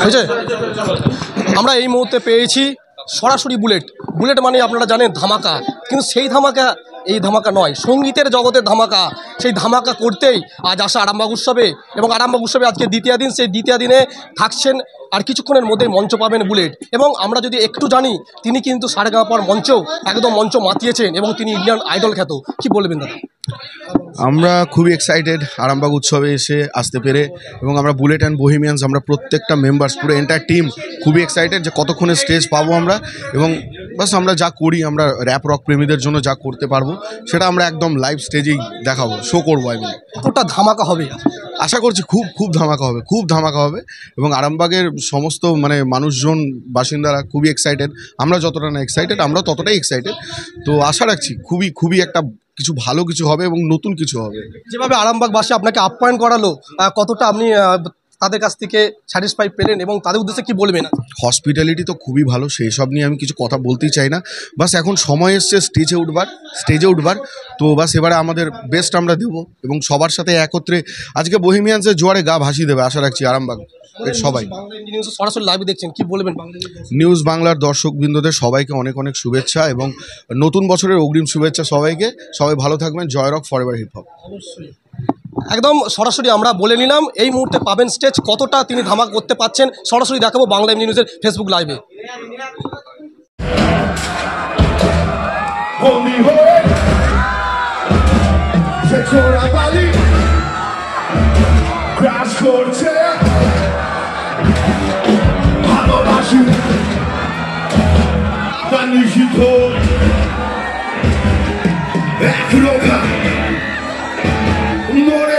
হয়েছে। আমরা এই মুহূর্তে পেয়েছি সরাসরি বুলেট মানে আপনারা জানেন ধামাকা, কিন্তু সেই ধামাকা এই ধামাকা নয়, সঙ্গীতের জগতের ধামাকা। সেই ধামাকা করতেই আজ আসা আরামবাগ উৎসবে, এবং আরামবাগ উৎসবে আজকে দ্বিতীয় দিন। সেই দ্বিতীয় দিনে থাকছেন আর কিছুক্ষণের মধ্যে মঞ্চ পাবেন বুলেট। এবং আমরা যদি একটু জানি, তিনি কিন্তু সারেগামাপার মঞ্চেও একদম মঞ্চ মাতিয়েছেন এবং তিনি ইন্ডিয়ান আইডল খ্যাত। কি বলবেন দাদা? আমরা খুবই এক্সাইটেড আরামবাগ উৎসবে আসতে পেরে, এবং আমরা বুলেট অ্যান্ড বোহেমিয়ানস আমরা প্রত্যেকটা মেম্বার্স পুরো এন্টায়ার টিম খুবই এক্সাইটেড যে কতক্ষণে স্টেজ পাবো আমরা, এবং বাস আমরা যা করি, আমরা র্যাপ রক প্রেমীদের জন্য যা করতে পারবো সেটা আমরা একদম লাইভ স্টেজেই দেখাবো, শো করবো। কতটা ধামাকা হবে আশা করছি খুব ধামাকা হবে, এবং আরামবাগের সমস্ত মানুষজন বাসিন্দারা খুবই এক্সাইটেড। আমরা যতটা না এক্সাইটেড, আমরা ততটাই এক্সাইটেড। তো আশা রাখছি খুবই একটা ভালো কিছু হবে এবং নতুন কিছু হবে। যেভাবে আরামবাগবাসী আপনাকে আপ্যায়ন করালো, কতটা আপনি তাদের কাছ থেকে স্যাটিসফাই পেলেন এবং তাদের উদ্দেশ্যে কি বলবেন? হসপিটালিটি তো খুবই ভালো, সেই সব নিয়ে আমি কিছু কথা বলতেই চাই না। বাস এখন সময় এসছে স্টেজে উঠবার। তো বাস এবারে আমাদের বেস্ট আমরা দেবো, এবং সবার সাথে একত্রে আজকে বোহেমিয়ানসের জোয়ারে গা ভাসিয়ে দেবে আশা রাখছি আরামবাগ সবাই। সরাসরি লাইভে দেখছেন, কি বলবেন? নিউজ বাংলার দর্শকবৃন্দদের সবাইকে অনেক শুভেচ্ছা, এবং নতুন বছরের অগ্রিম শুভেচ্ছা সবাইকে। সবাই ভালো থাকবেন। জয় রক ফরএভার হিপ হপ। অবশ্যই একদম সরাসরি আমরা বলে নিলাম এই মুহূর্তে পাবেন স্টেজ, কতটা তিনি ধামাকা করতে পাচ্ছেন সরাসরি দেখাবো বাংলা এমনি নিউজের ফেসবুক লাইভে। More